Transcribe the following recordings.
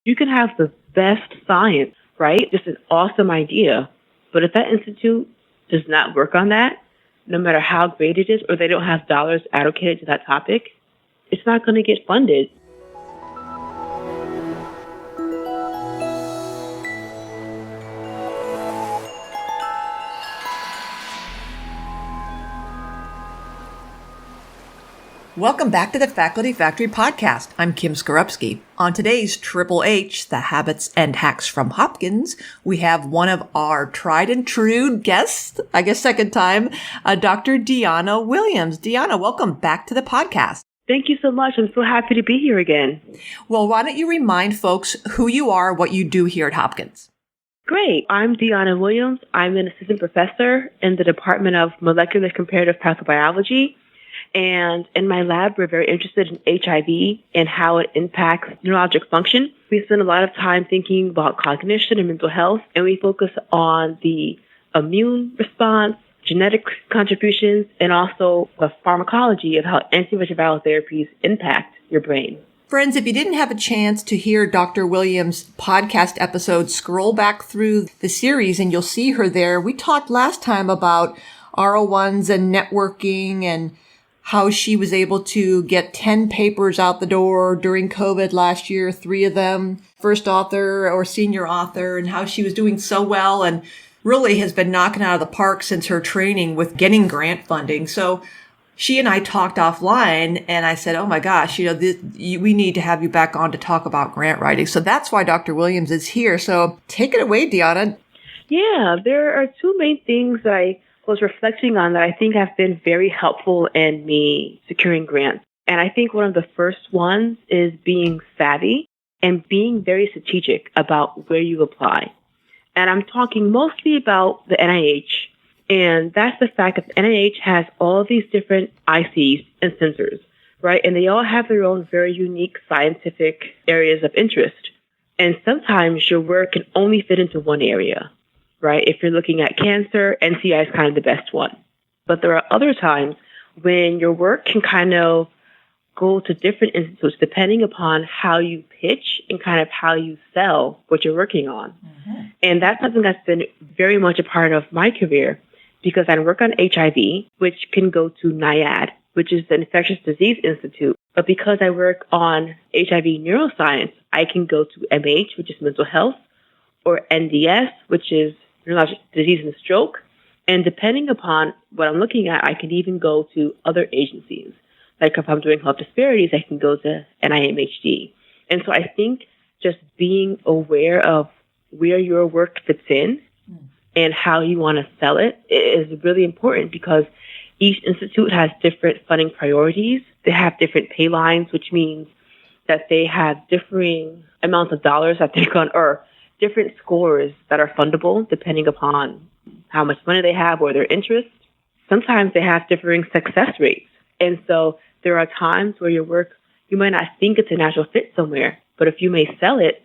You can have the best science, right? Just an awesome idea. But if that institute does not work on that, no matter how great it is, or they don't have dollars allocated to that topic, it's not going to get funded. Welcome back to the Faculty Factory podcast. I'm Kim Skorupski. On today's Triple H, the Habits and Hacks from Hopkins, we have one of our tried and true guests, I guess second time, Dr. Dionna Williams. Dionna, welcome back to the podcast. Thank you so much. I'm so happy to be here again. Well, why don't you remind folks who you are, what you do here at Hopkins? Great. I'm Dionna Williams. I'm an assistant professor in the Department of Molecular Comparative Pathobiology. And in my lab, we're very interested in HIV and how it impacts neurologic function. We spend a lot of time thinking about cognition and mental health, and we focus on the immune response, genetic contributions, and also the pharmacology of how antiretroviral therapies impact your brain. Friends, if you didn't have a chance to hear Dr. Williams' podcast episode, scroll back through the series and you'll see her there. We talked last time about R01s and networking and how she was able to get 10 papers out the door during COVID last year, 3 of them, first author or senior author, and how she was doing so well and really has been knocking out of the park since her training with getting grant funding. So she and I talked offline and I said, oh my gosh, we need to have you back on to talk about grant writing. So that's why Dr. Williams is here. So take it away, Dionna. Yeah, there are 2 main things that I was reflecting on that I think have been very helpful in me securing grants. And I think one of the first ones is being savvy and being very strategic about where you apply. And I'm talking mostly about the NIH. And that's the fact that the NIH has all of these different ICs and sensors, right? And they all have their own very unique scientific areas of interest. And sometimes your work can only fit into one area. Right? If you're looking at cancer, NCI is kind of the best one. But there are other times when your work can kind of go to different institutes depending upon how you pitch and kind of how you sell what you're working on. Mm-hmm. And that's something that's been very much a part of my career because I work on HIV, which can go to NIAID, which is the Infectious Disease Institute. But because I work on HIV neuroscience, I can go to MH, which is mental health, or NDS, which is neurologic disease and stroke. And depending upon what I'm looking at, I can even go to other agencies. Like if I'm doing health disparities, I can go to NIMHD. And so I think just being aware of where your work fits in and how you want to sell it is really important because each institute has different funding priorities. They have different pay lines, which means that they have differing amounts of dollars that they're going or different scores that are fundable depending upon how much money they have or their interest. Sometimes they have differing success rates. And so there are times where your work, you might not think it's a natural fit somewhere, but if you may sell it,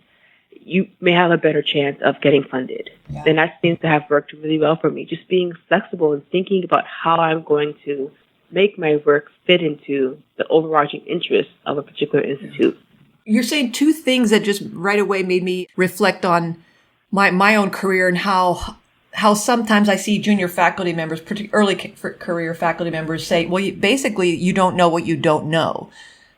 you may have a better chance of getting funded. Yeah. And that seems to have worked really well for me, just being flexible and thinking about how I'm going to make my work fit into the overarching interests of a particular institute. You're saying 2 things that just right away made me reflect on my own career and how sometimes I see junior faculty members, particularly early career faculty members say, well, basically you don't know what you don't know.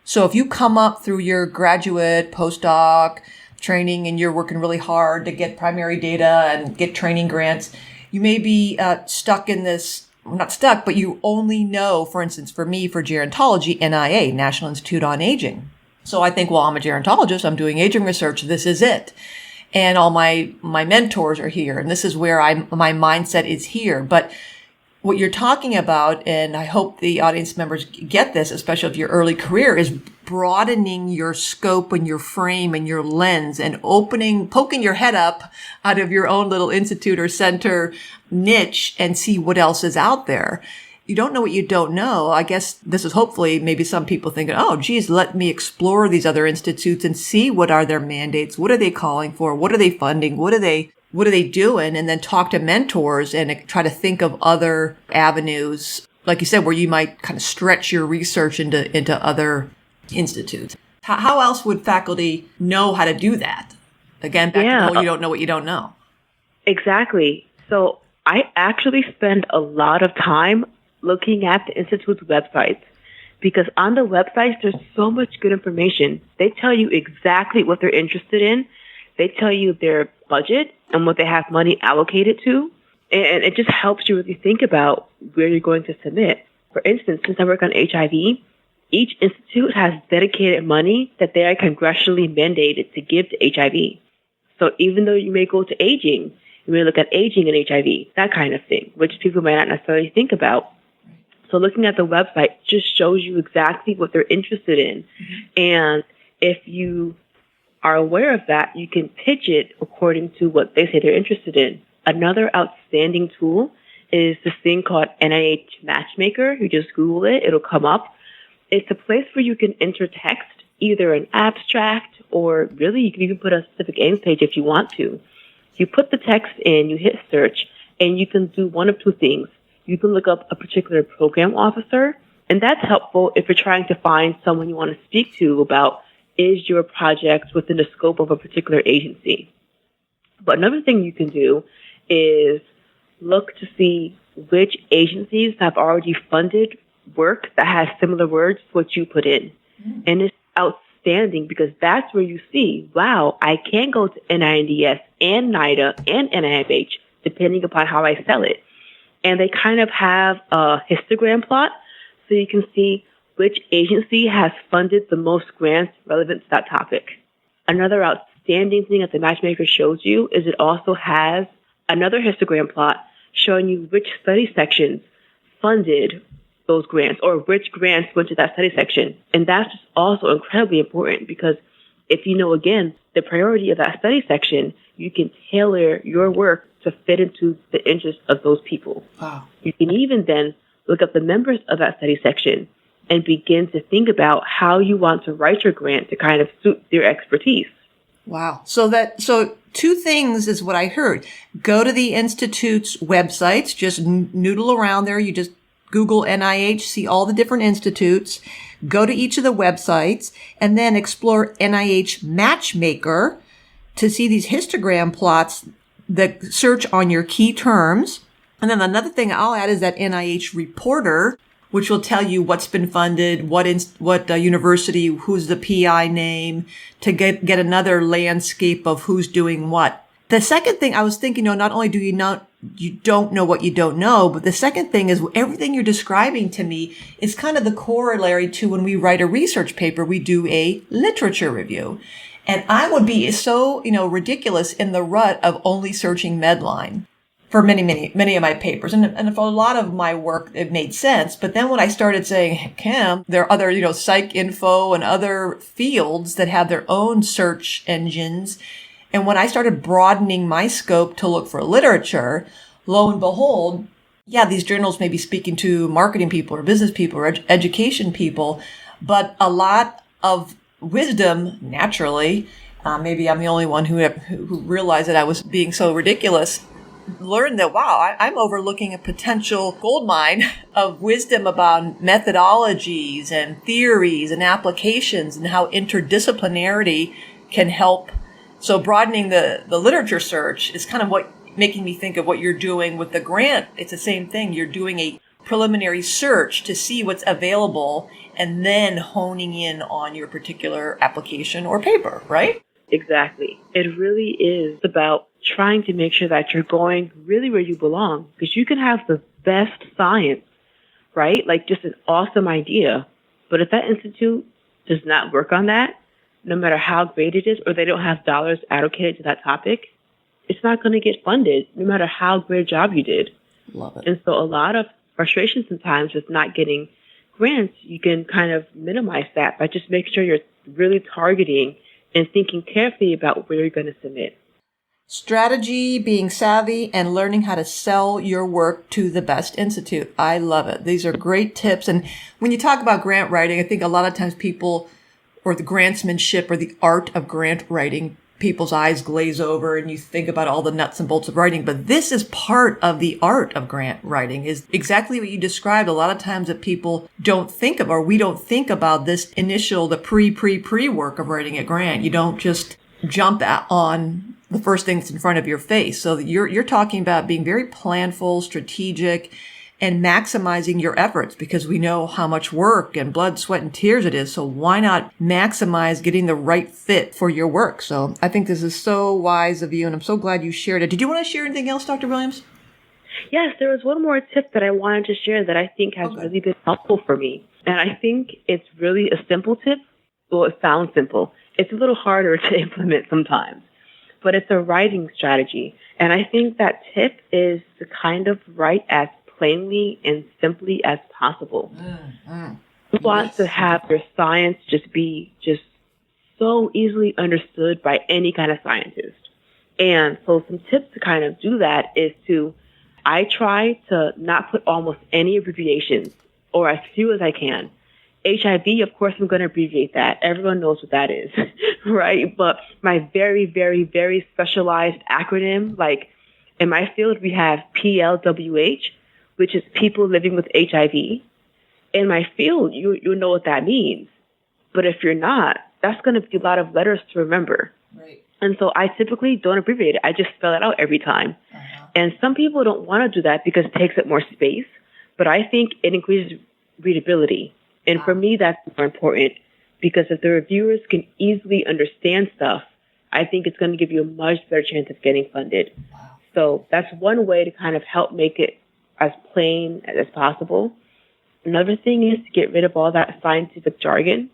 So if you come up through your graduate, postdoc training and you're working really hard to get primary data and get training grants, you may be stuck in this, not stuck, but you only know, for instance, for me, for gerontology, NIA, National Institute on Aging. So I think, well, I'm a gerontologist. I'm doing aging research. This is it. And all my mentors are here. And this is where my mindset is here. But what you're talking about, and I hope the audience members get this, especially if your early career, is broadening your scope and your frame and your lens and poking your head up out of your own little institute or center niche and see what else is out there. You don't know what you don't know. I guess this is hopefully maybe some people thinking, oh, geez, let me explore these other institutes and see what are their mandates. What are they calling for? What are they funding? What are they doing? And then talk to mentors and try to think of other avenues, like you said, where you might kind of stretch your research into other institutes. How else would faculty know how to do that? Again, back to the whole you don't know what you don't know. Exactly. So I actually spend a lot of time looking at the Institute's websites because on the websites, there's so much good information. They tell you exactly what they're interested in. They tell you their budget and what they have money allocated to. And it just helps you really think about where you're going to submit. For instance, since I work on HIV, each institute has dedicated money that they are congressionally mandated to give to HIV. So even though you may go to aging, you may look at aging and HIV, that kind of thing, which people may not necessarily think about. So looking at the website just shows you exactly what they're interested in. Mm-hmm. And if you are aware of that, you can pitch it according to what they say they're interested in. Another outstanding tool is this thing called Nih Matchmaker. You just Google it, it'll come up. It's a place where you can enter text, either an abstract or really you can even put a specific aims page if you want to. You put the text in, you hit search, and you can do one of two things. You can look up a particular program officer, and that's helpful if you're trying to find someone you want to speak to about is your project within the scope of a particular agency. But another thing you can do is look to see which agencies have already funded work that has similar words to what you put in. Mm. And it's outstanding because that's where you see, wow, I can go to NINDS and NIDA and NIMH depending upon how I sell it. And they kind of have a histogram plot so you can see which agency has funded the most grants relevant to that topic. Another outstanding thing that the Matchmaker shows you is it also has another histogram plot showing you which study sections funded those grants or which grants went to that study section. And that's just also incredibly important because if you know, again, the priority of that study section, you can tailor your work to fit into the interests of those people. Wow. You can even then look up the members of that study section and begin to think about how you want to write your grant to kind of suit their expertise. Wow. So two things is what I heard. Go to the Institute's websites, just noodle around there. You just Google NIH, see all the different institutes, go to each of the websites, and then explore NIH Matchmaker to see these histogram plots that search on your key terms. And then another thing I'll add is that NIH Reporter, which will tell you what's been funded, what university, who's the PI name, to get another landscape of who's doing what. The second thing I was thinking, not only do you don't know what you don't know, but the second thing is everything you're describing to me is kind of the corollary to when we write a research paper, we do a literature review. And I would be so, ridiculous in the rut of only searching Medline for many of my papers. And for a lot of my work, it made sense. But then when I started saying, Kim, there are other, psych info and other fields that have their own search engines. And when I started broadening my scope to look for literature, lo and behold, these journals may be speaking to marketing people or business people or education people, but a lot of wisdom, naturally, maybe I'm the only one who realized that I was being so ridiculous, learned that, wow, I'm overlooking a potential gold mine of wisdom about methodologies and theories and applications and how interdisciplinarity can help. So broadening the literature search is kind of what making me think of what you're doing with the grant. It's the same thing. You're doing a preliminary search to see what's available and then honing in on your particular application or paper, right? Exactly. It really is about trying to make sure that you're going really where you belong, because you can have the best science, right? Like just an awesome idea. But if that institute does not work on that, no matter how great it is, or they don't have dollars allocated to that topic, it's not going to get funded, no matter how great a job you did. Love it. And so a lot of frustration sometimes with not getting grants, you can kind of minimize that by just making sure you're really targeting and thinking carefully about where you're going to submit. Strategy, being savvy, and learning how to sell your work to the best institute. I love it. These are great tips. And when you talk about grant writing, I think a lot of times people, or the grantsmanship or the art of grant writing, people's eyes glaze over and you think about all the nuts and bolts of writing. But this is part of the art of grant writing, is exactly what you described. A lot of times that people don't think of, or we don't think about this initial, the pre work of writing a grant. You don't just jump on the first things in front of your face. So you're talking about being very planful, strategic, and maximizing your efforts, because we know how much work and blood, sweat, and tears it is. So why not maximize getting the right fit for your work? So I think this is so wise of you, and I'm so glad you shared it. Did you want to share anything else, Dr. Williams? Yes, there was one more tip that I wanted to share that I think has really been helpful for me. And I think it's really a simple tip. Well, it sounds simple. It's a little harder to implement sometimes, but it's a writing strategy. And I think that tip is to kind of write as plainly and simply as possible. You want to have your science just be just so easily understood by any kind of scientist. And so some tips to kind of do that is I try to not put almost any abbreviations, or as few as I can. HIV, of course, I'm going to abbreviate that. Everyone knows what that is, right? But my very, very, very specialized acronym, like in my field, we have PLWH, which is people living with HIV. In my field, you know what that means. But if you're not, that's going to be a lot of letters to remember. Right. And so I typically don't abbreviate it. I just spell it out every time. And some people don't want to do that because it takes up more space. But I think it increases readability. And for me, that's more important, because if the reviewers can easily understand stuff, I think it's going to give you a much better chance of getting funded. So that's one way to kind of help make it as plain as possible. Another thing is to get rid of all that scientific jargon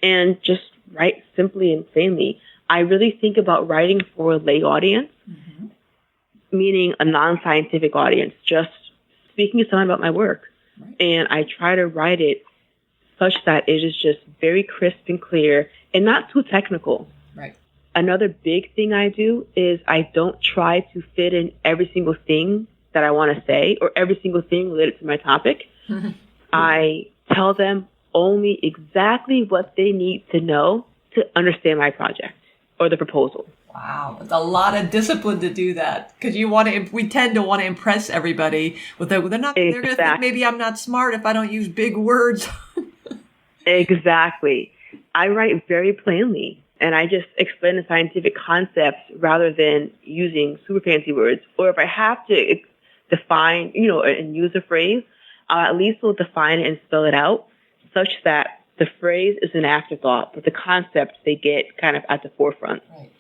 and just write simply and plainly. I really think about writing for a lay audience, meaning a non-scientific audience, just speaking to someone about my work. And I try to write it such that it is just very crisp and clear and not too technical. Right. Another big thing I do is I don't try to fit in every single thing that I want to say or every single thing related to my topic. I tell them only exactly what they need to know to understand my project or the proposal. Wow, it's a lot of discipline to do that, because we tend to want to impress everybody with they're going to think maybe I'm not smart if I don't use big words. Exactly. I write very plainly, and I just explain the scientific concepts rather than using super fancy words. Or if I have to define, and use a phrase, at least will define it and spell it out such that the phrase is an afterthought, but the concepts they get kind of at the forefront. Right.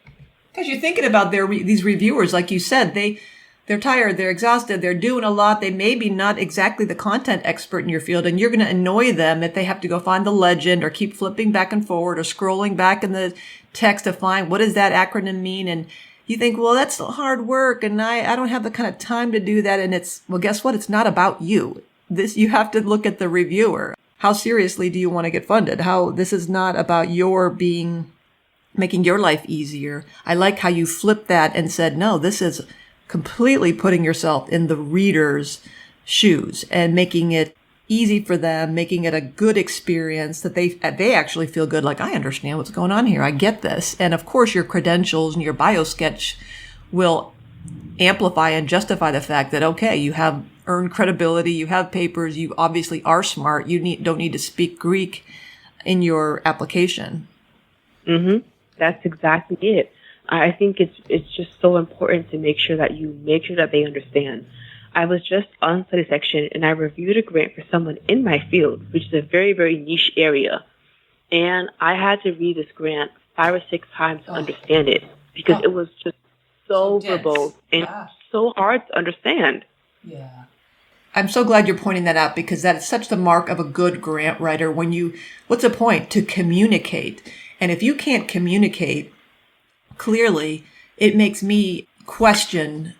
Because you're thinking about these reviewers, like you said, they're tired, they're exhausted, they're doing a lot. They may be not exactly the content expert in your field, and you're going to annoy them if they have to go find the legend or keep flipping back and forward or scrolling back in the text to find what does that acronym mean. And you think, well, that's hard work, and I don't have the kind of time to do that. And guess what? It's not about you. You have to look at the reviewer. How seriously do you want to get funded? This is not about making your life easier. I like how you flipped that and said, no, this is completely putting yourself in the reader's shoes and making it easy for them, making it a good experience that they actually feel good. Like, I understand what's going on here. I get this. And of course, your credentials and your biosketch will amplify and justify the fact that, okay, you have earned credibility, you have papers, you obviously are smart, don't need to speak Greek in your application. That's exactly it. I think it's just so important to make sure that they understand. I was just on study section and I reviewed a grant for someone in my field, which is a very, very niche area. And I had to read this grant 5 or 6 times to understand it, because it was just so verbose and so hard to understand. Yeah. I'm so glad you're pointing that out, because that is such the mark of a good grant writer. What's the point? To communicate. And if you can't communicate clearly, it makes me question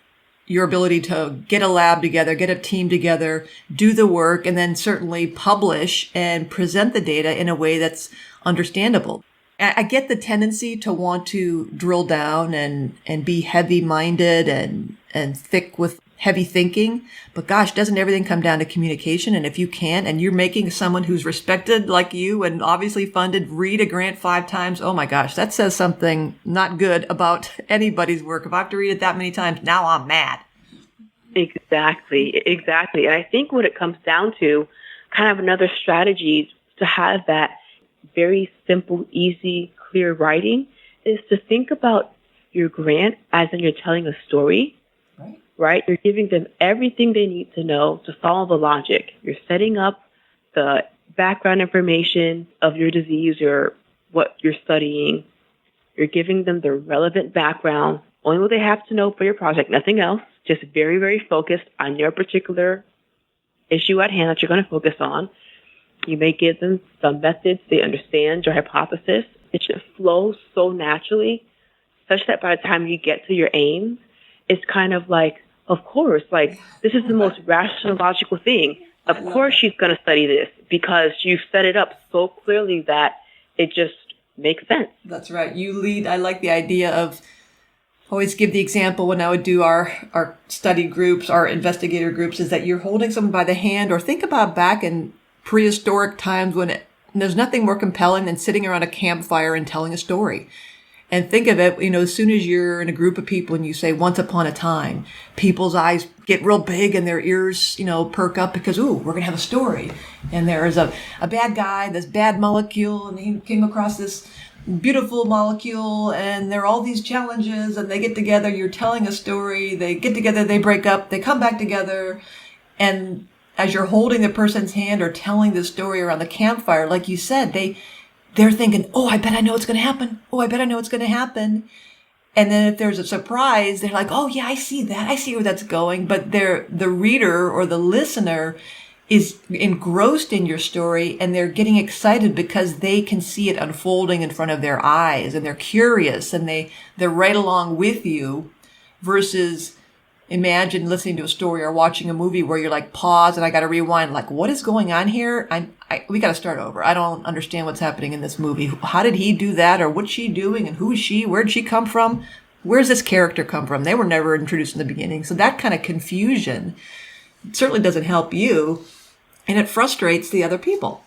your ability to get a lab together, get a team together, do the work, and then certainly publish and present the data in a way that's understandable. I get the tendency to want to drill down and be heavy-minded and thick with heavy thinking, but gosh, doesn't everything come down to communication? And if you can't, and you're making someone who's respected like you and obviously funded read a grant 5 times, oh my gosh, that says something not good about anybody's work. If I have to read it that many times, now I'm mad. Exactly. And I think what it comes down to, kind of another strategy to have that very simple, easy, clear writing is to think about your grant as in you're telling a story. Right? You're giving them everything they need to know to follow the logic. You're setting up the background information of your disease or what you're studying. You're giving them the relevant background, only what they have to know for your project, nothing else. Just very, very focused on your particular issue at hand that you're going to focus on. You may give them some methods they understand, your hypothesis. It should flow so naturally, such that by the time you get to your aims, it's kind of like, of course, like, this is the most rational, logical thing. Of course she's going to study this because you've set it up so clearly that it just makes sense. That's right. You lead. I like the idea of, always give the example when I would do our study groups, our investigator groups, is that you're holding someone by the hand, or think about back in prehistoric times when there's nothing more compelling than sitting around a campfire and telling a story. And think of it, as soon as you're in a group of people and you say once upon a time, people's eyes get real big and their ears, perk up because, ooh, we're going to have a story. And there is a bad guy, this bad molecule, and he came across this beautiful molecule, and there are all these challenges, and they get together, you're telling a story, they get together, they break up, they come back together, and as you're holding the person's hand or telling the story around the campfire, like you said, they're thinking, oh, I bet I know what's going to happen. Oh, I bet I know what's going to happen. And then if there's a surprise, they're like, oh, yeah, I see that. I see where that's going. But the reader or the listener is engrossed in your story, and they're getting excited because they can see it unfolding in front of their eyes, and they're curious, and they're right along with you, versus imagine listening to a story or watching a movie where you're like, pause and I got to rewind. Like, what is going on here? We got to start over. I don't understand what's happening in this movie. How did he do that? Or what's she doing? And who is she? Where'd she come from? Where's this character come from? They were never introduced in the beginning. So that kind of confusion certainly doesn't help you, and it frustrates the other people.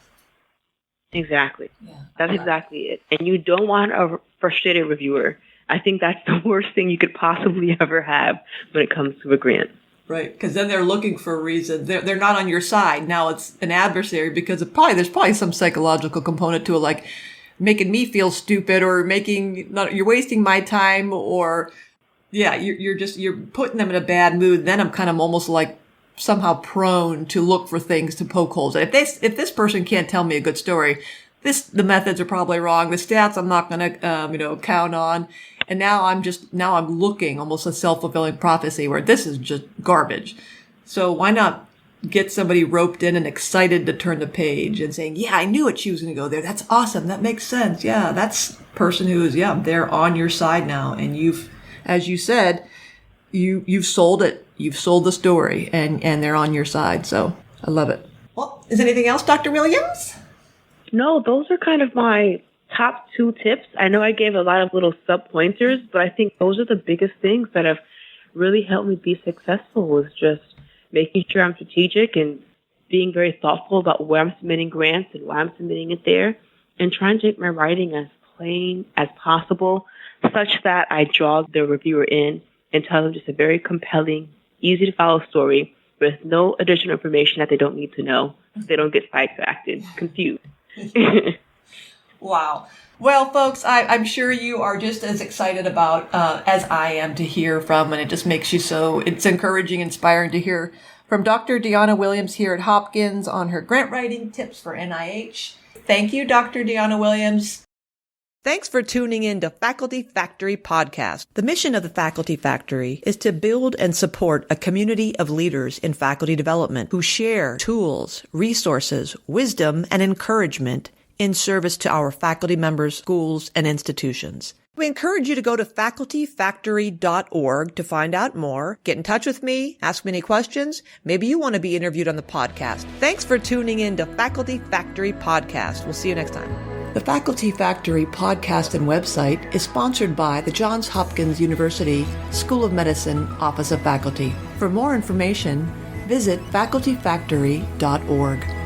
Exactly. Yeah. That's exactly it. And you don't want a frustrated reviewer. I think that's the worst thing you could possibly ever have when it comes to a grant. Right, because then they're looking for a reason. They're not on your side. Now it's an adversary because there's probably some psychological component to it, like making me feel stupid, or you're wasting my time, or you're putting them in a bad mood. Then I'm kind of almost like somehow prone to look for things to poke holes. If this person can't tell me a good story, the methods are probably wrong. The stats I'm not going to count on. And now I'm looking almost a self-fulfilling prophecy where this is just garbage. So why not get somebody roped in and excited to turn the page and saying, yeah, I knew it. She was going to go there. That's awesome. That makes sense. Yeah, that's person who is, they're on your side now. And as you said, you've sold it. You've sold the story, and they're on your side. So I love it. Well, is anything else, Dr. Williams? No, those are kind of my top 2 tips. I know I gave a lot of little sub-pointers, but I think those are the biggest things that have really helped me be successful, is just making sure I'm strategic and being very thoughtful about where I'm submitting grants and why I'm submitting it there, and trying to make my writing as plain as possible, such that I draw the reviewer in and tell them just a very compelling, easy to follow story with no additional information that they don't need to know, so they don't get sidetracked and confused. Wow. Well, folks, I'm sure you are just as excited about as I am to hear from, and it just makes you it's encouraging, inspiring to hear from Dr. Dionna Williams here at Hopkins on her grant writing tips for NIH. Thank you, Dr. Dionna Williams. Thanks for tuning in to Faculty Factory Podcast. The mission of the Faculty Factory is to build and support a community of leaders in faculty development who share tools, resources, wisdom, and encouragement in service to our faculty members, schools, and institutions. We encourage you to go to facultyfactory.org to find out more. Get in touch with me, ask me any questions. Maybe you want to be interviewed on the podcast. Thanks for tuning in to Faculty Factory Podcast. We'll see you next time. The Faculty Factory podcast and website is sponsored by the Johns Hopkins University School of Medicine Office of Faculty. For more information, visit facultyfactory.org.